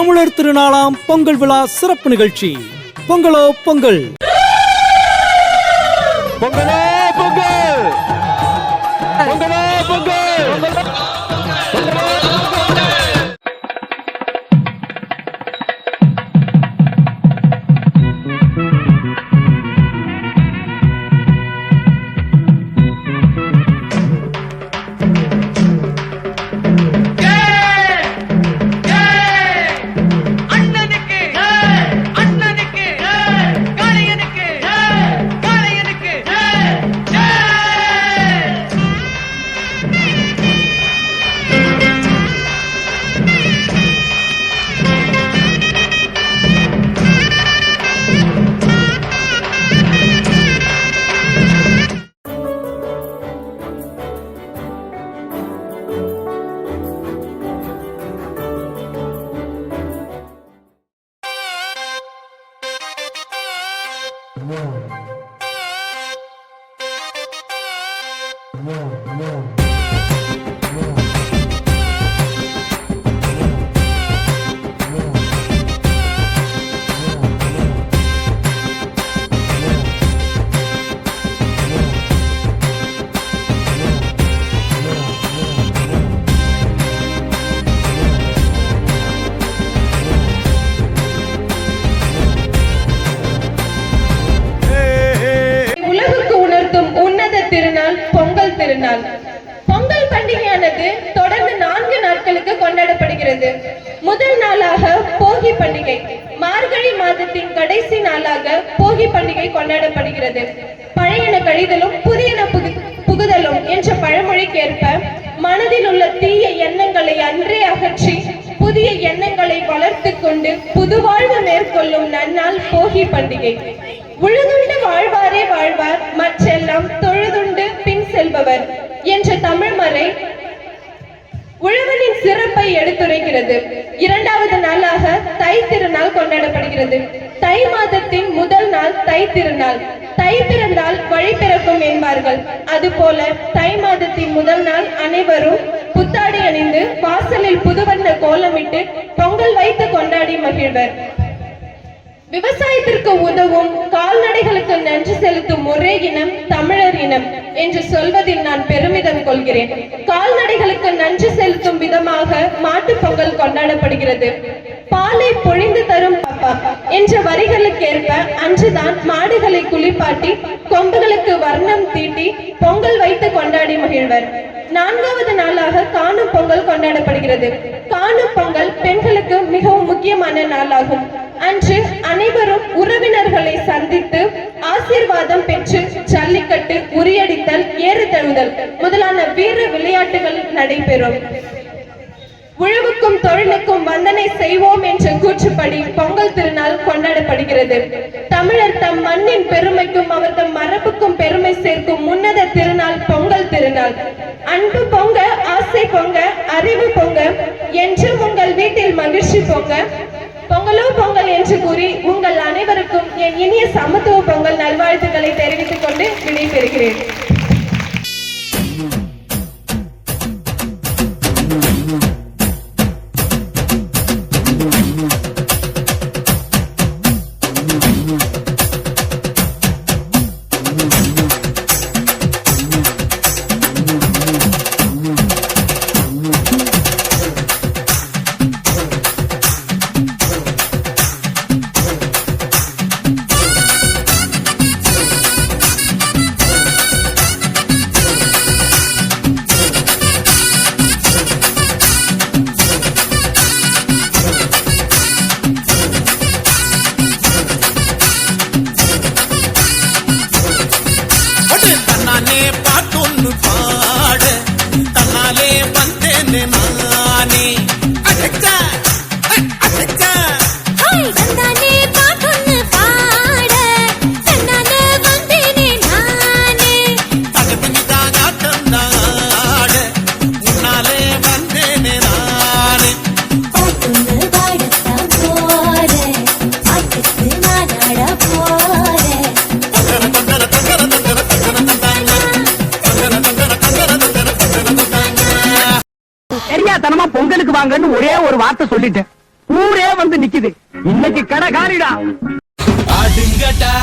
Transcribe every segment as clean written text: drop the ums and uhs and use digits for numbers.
தமிழர் திருநாளாம் பொங்கல் விழா சிறப்பு நிகழ்ச்சி பொங்கலோ பொங்கல். பொங்கலோ பொங்கல், பொங்கலோ பொங்கல். திருநாள் பொங்கல் திருநாள். பொங்கல் பண்டிகையானது தொடர்ந்து 4 நாட்களுக்கு கொண்டாடப்படுகிறது. முதல் நாளாக போகி பண்டிகை, மார்கழி மாதத்தின் கடைசி நாளாக போகி பண்டிகை கொண்டாடப்படுகிறது. பழையன கழிதலும் புதியன புகுதலும் என்ற பழமொழிக்கேற்ப மனதில் உள்ள தீய எண்ணங்களை அன்றே அகற்றி புதிய எண்ணங்களை வளர்த்து கொண்டு புதுவாழ்வு மேற்கொள்ளும் நன்னாள் போகி பண்டிகை. உழுதுண்டு வாழ்வாரே வாழ்வார், மற்றெல்லாம் தொழுதுண்டு பின் செல்பவர் என்ற தமிழ்மறை உழவனின் சிறப்பை எடுத்துரைக்கிறது. 2வது நாளாக தை திருநாள் கொண்டாடப்படுகிறது. தை மாதத்தின் முதல் நாள் தை திருநாள். தை பிறந்தால் வழி பிறக்கும் என்பார்கள். அதுபோல தை மாதத்தின் முதல் நாள் அனைவரும் புத்தாடை அணிந்து வாசலில் புதுவண்ண கோலமிட்டு பொங்கல் வைத்து கொண்டாடி மகிழ்வர். விவசாயத்திற்கு உதவும் கால்நடைகளுக்கு நன்றி செலுத்தும் ஒரே இனம் தமிழர் இனம் என்று சொல்வதில் நான் பெருமிதம் கொள்கிறேன். கால்நடைகளுக்கு நன்றி செலுத்தும் விதமாக மாட்டு பொங்கல் கொண்டாடப்படுகிறது. பாலை பொழிந்து தரும் பாப்பா என்ற வரிகளுக்கேற்ப அன்றுதான் மாடுகளை குளிப்பாட்டி கொம்புகளுக்கு வர்ணம் தீட்டி பொங்கல் வைத்து கொண்டாடி மகிழ்வர். 4வது நாளாக காணும் பொங்கல் கொண்டாடப்படுகிறது. காணும் பொங்கல் பெண்களுக்கு மிகவும் முக்கியமான நாளாகும். அன்று அனைவரும் உறவினர்களை சந்தித்து ஆசீர்வாதம் பெற்று ஜல்லிக்கட்டு, உரியடித்தல், ஏறு தழுவுதல் முதலான வீர விளையாட்டுகள் நடைபெறும். உழவுக்கும் தொழிலுக்கும் வந்தனை செய்வோம் என்ற கூற்றுப்படி பொங்கல் திருநாள் கொண்டாடப்படுகிறது. தமிழர் தம் மண்ணின் பெருமைக்கும் அவர் தம் மரபுக்கும் பெருமை சேர்க்கும் உன்னத திருநாள் பொங்கல் திருநாள். அன்பு பொங்க, ஆசை பொங்க, அறிவு பொங்க, என்றும் உங்கள் வீட்டில் மகிழ்ச்சி பொங்க. பொங்கலோ பொங்கல் என்று கூறி உங்கள் அனைவருக்கும் என் இனிய சமத்துவ பொங்கல் நல்வாழ்த்துக்களை தெரிவித்துக் கொண்டு விடைபெறுகிறேன். தெரியாதனமா பொங்கலுக்கு வாங்கன்னு ஒரே ஒரு வார்த்தை சொல்லிட்டேன். ஊரே வந்து நிக்குது. இன்னைக்கு கடை காலிடா. ஆடுங்கடா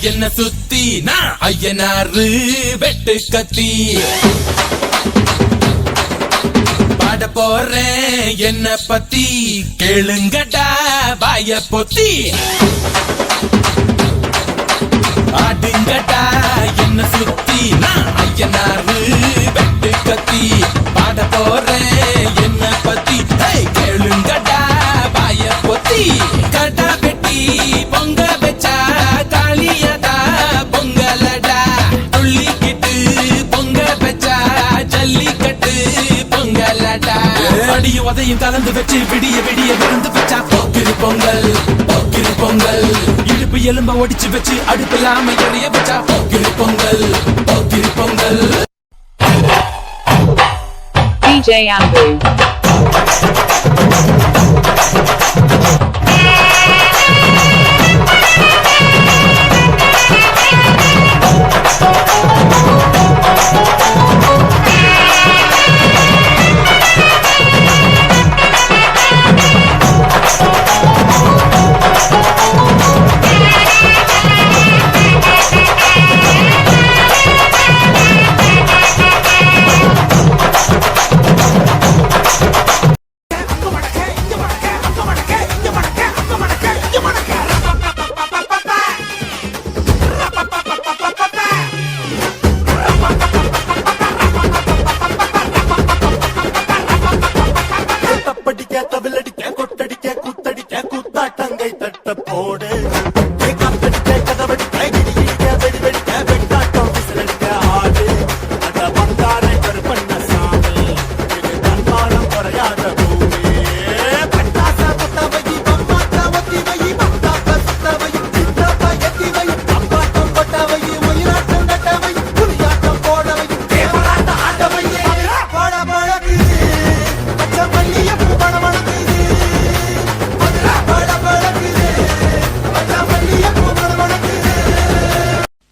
என்ன சுத்தி நான் ஐயனாரு வெட்டு கத்தி பாட போறேன் என்ன பத்தி கேளுங்கடா வாய பொத்தி ஆடுங்கடா என்ன சுத்தி நான் ஐயனாரு வெட்டு கத்தி பாட போறேன் என்ன பத்தி கேளுங்கடா வாய பொத்தி கடா வெட்டி பொங்க வச்சா காளியடா பொங்கலடா துள்ளிக்கிட்டு பொங்க வச்சா ஜல்லிக்கட்டு பொங்கலடா அடியும் உதையும் கலந்து வச்சு விடிய விடிய விருந்து வச்சா போக்கிரி பொங்கல் போக்கிரி பொங்கல் இடுப்பு எலும்ப ஒடிச்சு வச்சு அடுப்பில்லாம எரிய வச்சா போக்கிரி பொங்கல் போக்கிரி பொங்கல். DJ Ambu.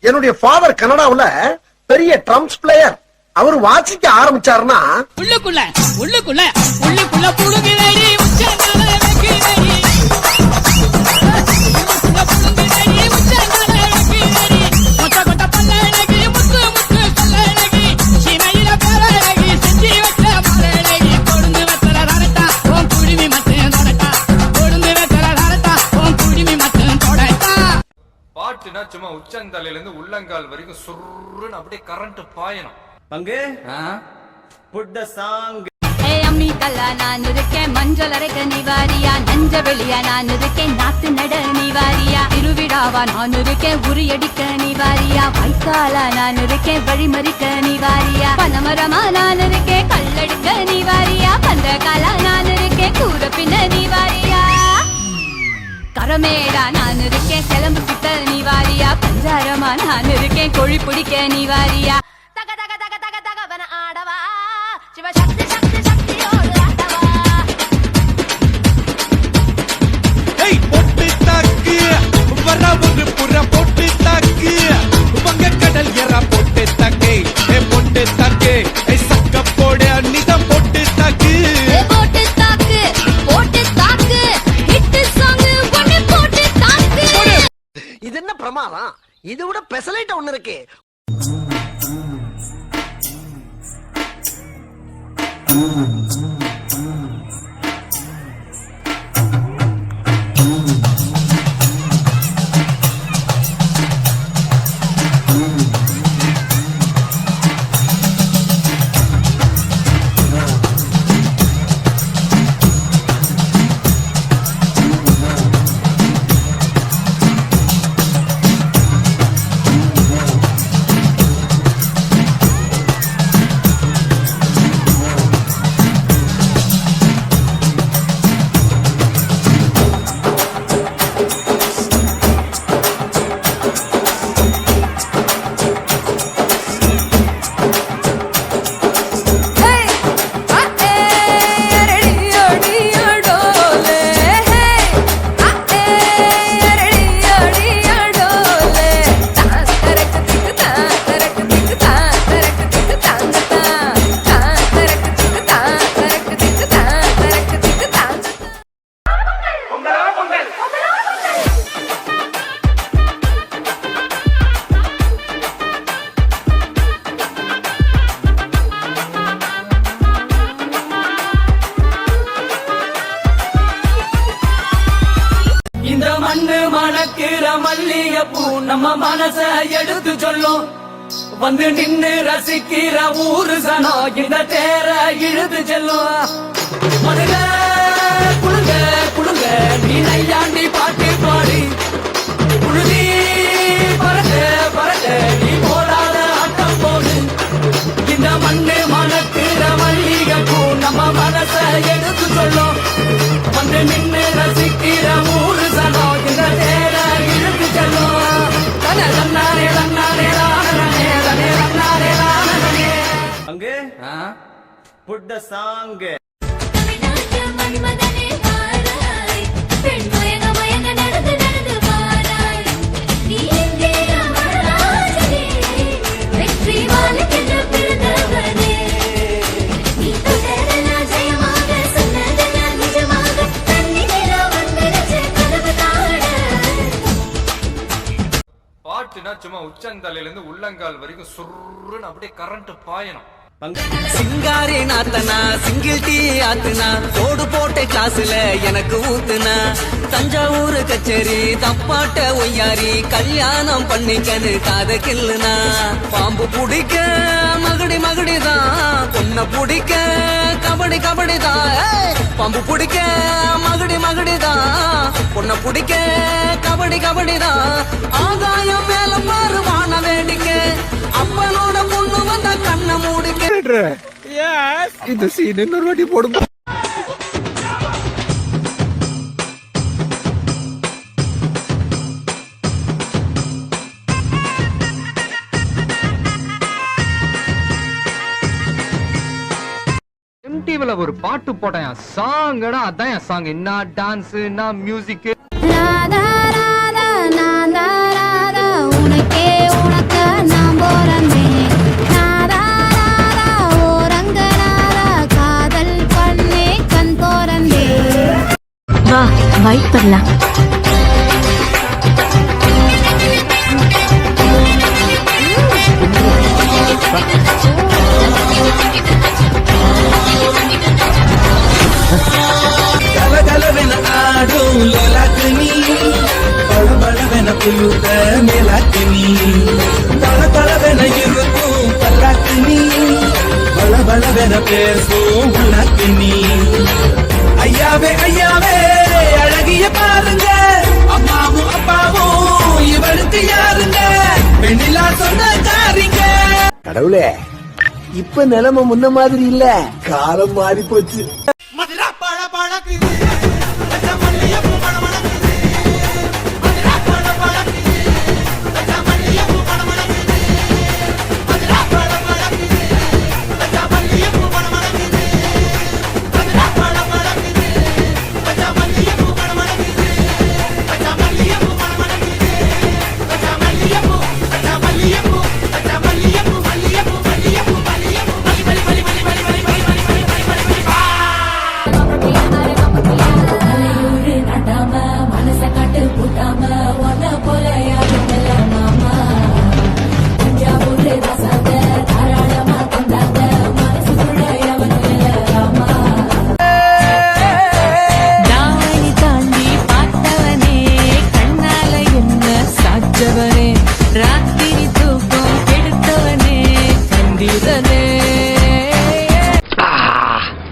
என்னுடைய ஃபாதர் கனடாவுல பெரிய ட்ரம்ஸ் பிளேயர். அவர் வாசிக்க ஆரம்பிச்சாருன்னா உள்ளுக்குள்ள உள்ளுக்குள்ள உள்ளுக்குள்ள புழுகுதடி உச்சந்தால வைக்குதடி உள்ளுக்குள்ள புழுகுதடி உச்சந்தால வைக்குதடி கொட்ட கொட்ட பல்லழகி முத்து முத்து பல்லழகி சீமையில பேரழகி செஞ்சி வச்ச மலழகி கொடுந்து வெத்தல ரரட்டா உன் குடிமி மட்டும் தொடட்டா கொடுந்து வெத்தல ரரட்டா உன் குடிமி மட்டும் தொடட்டா. பாட்டுனா சும்மா உச்சந்தலையில இருந்து உள்ளங்கால் வரைக்கும் சுருன்னு அப்படியே கரண்ட் பாயணும். பங்கு புட் தி சாங். அம்மி கல்லா நான் இருக்கேன் மஞ்சள் அரைக்க நிவாரியா நஞ்ச வெளியா நான் இருக்கேன் நாத்து நட நிவாரியா திருவிழாவா நான் இருக்கேன் உரியடிக்க நிவாரியா வைக்காலா நான் இருக்கேன் வழிமறிக்க நிவாரியா பனமரமா நான் இருக்கேன் கல்லடிக்க நிவாரியா பந்தகாலா நான் இருக்கேன் கூற பின்ன நிவாரியா கரமேடா நான் இருக்கேன் செலம்பு சித்த நிவாரியா பஞ்சாரமா நான் இருக்கேன் கொழி பிடிக்க நிவாரியா தக தக தக தக தகவன ஆடவா சிவசக்தி சக்தி சக்தியோடு ஆடவா. பொட்டு தாக்கு வர ஒரு புற பொட்டு தாக்கு வங்க கடல் எற பொட்டு தாக்கு பொட்டு தாக்கு சக்க போட நிதம் பொட்டு தாக்கு போட்டு தாக்கு போட்டு தாக்கு ஹிட் சாங் ஒன்னு போட்டு தாக்கு. இது என்ன பிரமாதம்? இது விட பெசலைட் ஒண்ணு இருக்கு. பூக்கிற மல்லிகை பூ நம்ம மனச எடுத்து சொல்லும் வந்து நின்னு ரசிக்கிற ஊரு சனம் இந்த தேர இழுத்து செல்லும் மதுக குழுங்க குழுங்க நீ நையாண்டி பாட்டு பாடி குழுதி பறக்க பறக்க நீ போடாத ஆட்டம் போடு இந்த மண்ணு மணக்கிற மல்லிகை பூ நம்ம மனச எடுத்து சொல்லும் வந்து நின்னு ரசிக்கிற ஊரு சனம் இந்த தேர இழுத்து செல்லும் தனே தன்னாரே தன்னாரே அங்கே put the song பாட்டுனா சும்மா உச்சந்தலையில இருந்து உள்ளங்கால் வரைக்கும் சுருன்னு அப்படியே கரண்ட் பாயணும். சிங்காரி நாத்தனா சிங்கிள் டீ ஆத்துனா தோடு போட்ட கிளாஸ்ல எனக்கு ஊத்துனா தஞ்சாவூர் கச்சேரி தப்பாட்ட ஒய்யாரி கல்யாணம் பண்ணிக்கனு காத கில்லுனா பாம்பு பிடிக்க மகடி மகடிதான் பொண்ண பிடிக்க கபடி கபடிதான் பாம்பு பிடிக்க மகடி மகடிதான் பொண்ண பிடிக்க கபடி கபடிதான் ஆகாயம் மேல மாறுவான வேடிக்கை அப்பனோட பொண்ணு வந்த கண்ண மூடிக்க இந்த சீன் இன்னொரு வாட்டி போடுங்க. MTVல ஒரு பாட்டு போட்டேன் சாங்கடா அதான் என் சாங் என்ன டான்ஸ் என்ன மியூசிக் ராதா ராதா நாதா ராதா உனக்கே உனக்க நான் போறேன் நாதா ராதா ஓரங்க நாதா காதல் பண்ணே கண் போறேன் வா வைட் பண்ணலாம் கலகலவென ஆடும் லோலாக்கு நீ பளபளவென புல்லுத மேலாக்கு நீ தளதளவென இருக்கும் பல்லாக்கு நீ பளபளவென பேசும் உனக்கு நீ ஐயாவே ஐயாவே அழகிய பாருங்க அம்மாவும் அப்பாவும் இவளுக்கு யாருங்க பெண்ணிலா சொன்ன காரிங்க. கடவுளே இப்ப நிலைமை முன்ன மாதிரி இல்ல காலம் மாறி போச்சு.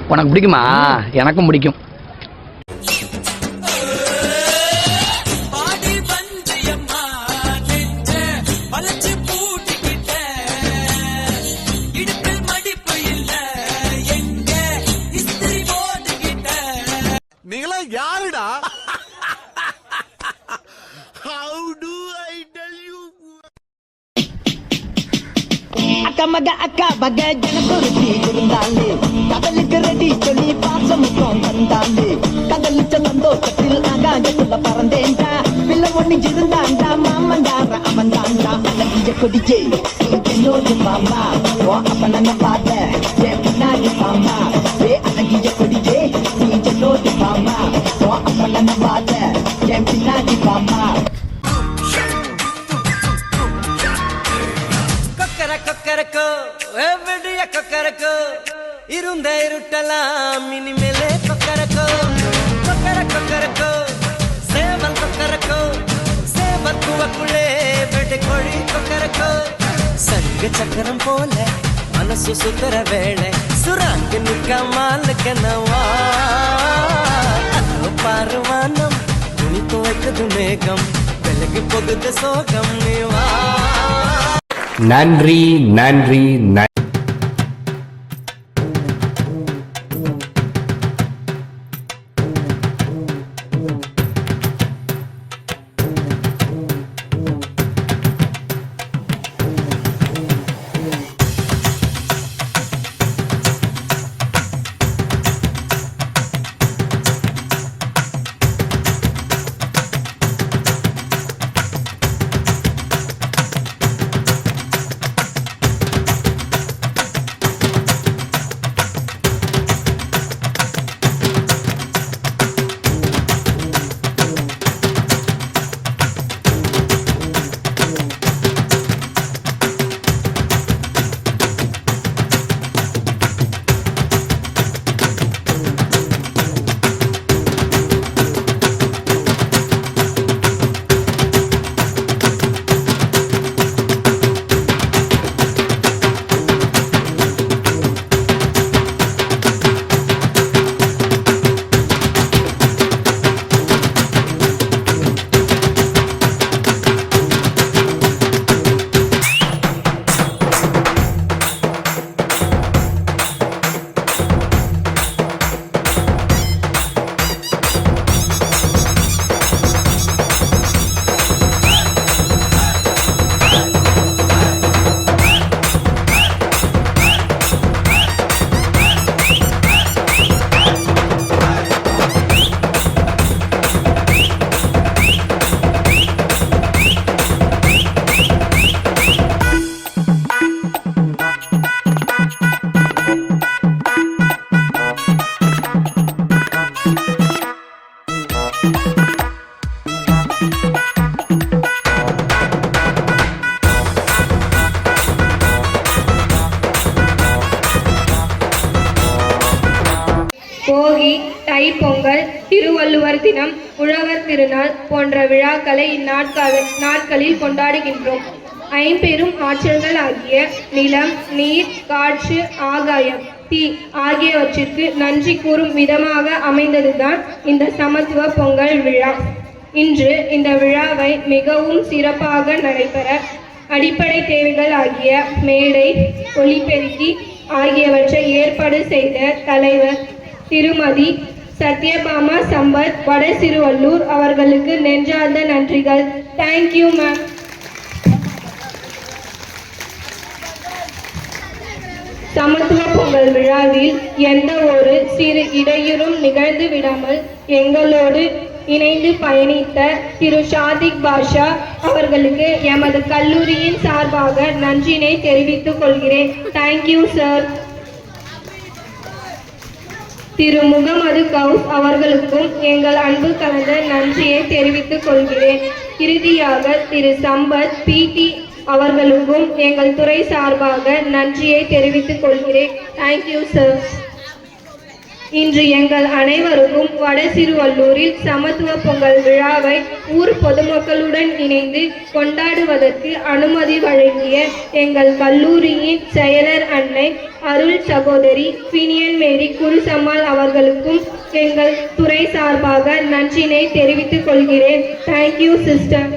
உனக்கு பிடிக்குமா எனக்கும் பிடிக்கும். நீங்களா யாருடா? How do I tell you? அக்கா மக அக்கா மக ஜனகுருதி இருந்தாலே கடலுக்கு ரெடி சொல்லி பாசமுக்கம் வந்தாலே கடலுச்ச சந்தோஷத்தில் ஆகாயத்துல பறந்தேன்டா பிள்ளை ஒண்ணு இருந்தாண்டா மாமண்டார அவன் தாண்டா அழகிய கொடிச்சே என்னோடு பாம்பா ஓ அப்ப நாங்க பாத்த என் பின்னாடி பாம்பா அழகிய கொடிச்சே நீ என்னோடு பாம்பா ஓ அப்ப நாங்க பாத்த என் பின்னாடி பாம்பா. கொக்கரக்கோ விடிய கொக்கரக்கோ இருந்த இருட்டலாம் இனிமேலே கொக்கரக்கோ கொக்கரக்கோ சேவல் கொக்கரக்கோ சேவல் கூவக்குள்ளே வெட்டை கோழி கொக்கரக்கோ சங்க சக்கரம் போல மனசு சுத்தர வேளை சுராங்க நிக்காமலுக்கு நவா பாருவானம் துணி துவைக்குது மேகம் விலகி போகுது சோகம் நீவா. நன்றி நன்றி நன்றி. போகி, தைப்பொங்கல், திருவள்ளுவர் தினம், உழவர் திருநாள் போன்ற விழாக்களை இந்நாட்களில் கொண்டாடுகின்றோம். ஐம்பெரும் ஆற்றல்கள் ஆகிய நிலம், நீர், காற்று, ஆகாயம், தீ ஆகியவற்றிற்கு நன்றி கூறும் விதமாக அமைந்ததுதான் இந்த சமத்துவ பொங்கல் விழா. இன்று இந்த விழாவை மிகவும் சிறப்பாக நடைபெற அடிப்படை தேவைகள் ஆகிய மேடை, ஒலிபெருக்கி ஆகியவற்றை ஏற்பாடு செய்த தலைவர் திருமதி சத்யபாமா சம்பத் வடசிறுவள்ளூர் அவர்களுக்கு நெஞ்சார்ந்த நன்றிகள். Thank you ma'am. சமத்துவ பொங்கல் விழாவில் எந்த ஒரு சிறு இடையூறும் நிகழ்ந்து விடாமல் எங்களோடு இணைந்து பயணித்த திரு ஷாதிக் பாஷா அவர்களுக்கு எமது கல்லூரியின் சார்பாக நன்றினை தெரிவித்துக் கொள்கிறேன். Thank you sir. திரு முகமது கவுஸ் அவர்களுக்கும் எங்கள் அன்பு கலந்த நன்றியை தெரிவித்துக் கொள்கிறேன். இறுதியாக திரு சம்பத் பிடி அவர்களுக்கும் எங்கள் துறை சார்பாக நன்றியை தெரிவித்துக் கொள்கிறேன். Thank you sir. இன்று எங்கள் அனைவருக்கும் வடசிறுவள்ளூரில் சமத்துவ பொங்கல் விழாவை ஊர் பொதுமக்களுடன் இணைந்து கொண்டாடுவதற்கு அனுமதி வழங்கிய எங்கள் கல்லூரியின் செயலர் அன்னை அருள் சகோதரி பினியன் மேரி குருசம்மாள் அவர்களுக்கும் எங்கள் துறை சார்பாக நன்றினை தெரிவித்துக் கொள்கிறேன். Thank you sister.